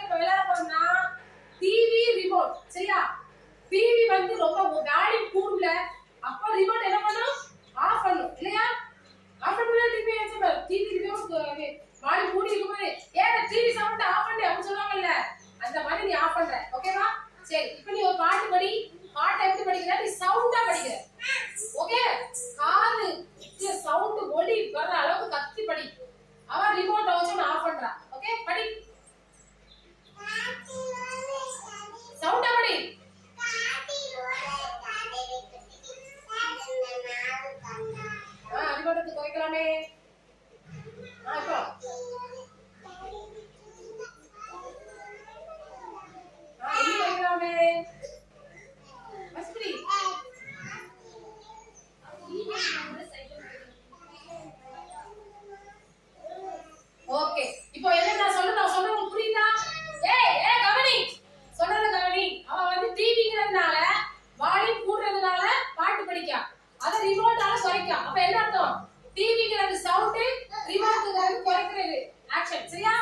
நம்ம விளையாட போறோம்னா டிவி ரிமோட் சரியா? டிவி வந்து ரொம்ப வால்யூம் கூடல, அப்ப ரிமோட் என்ன பண்ணும்? ஆஃப் பண்ணும் இல்லையா? ஆஃப் பண்ணா டிவி ஏச்சா டிவி ரிமோட் வால்யூம் கூடி இருக்கும்போது ஏன் டிவி சவுண்ட் ஆஃப் பண்ணு அப்படி சொல்லுவாங்கல்ல, அந்த மாதிரி நீ ஆஃப் பண்ற. ஓகேவா? சரி, இப்போ நீ ஒரு பாட்டு படி. பாட்டு எப்படி படிக்கிற? நீ சவுண்டா படிக்கிற. ஓகே? காது சவுண்ட் ஒலி வர அளவுக்கு கத்தி படி. அவ ரிமோட் வச்சு ஆஃப் பண்றா. ஓகே? படி. சவுண்டா படி. ரிமோட் எடுத்து வைக்கலாமே. இப்போ இங்க வைக்கலாமே. மஸ்படி ஓகே. இப்போ என்ன நான் சொல்றது புரியுதா? ஏய் கவனி. சொல்றத கவனி. அவ வந்து டிவிங்கிறதுனால வால்யூம் கூடுறதுனால பாட்டு படிக்கா. அத ரிமோட்டால குறைக்கா. அப்ப என்ன அர்த்தம்? டிவிங்கிறது சவுண்ட், ரிமோட்ங்கிறது குறைக்கிறது. ஆக்ஷன். சரியா?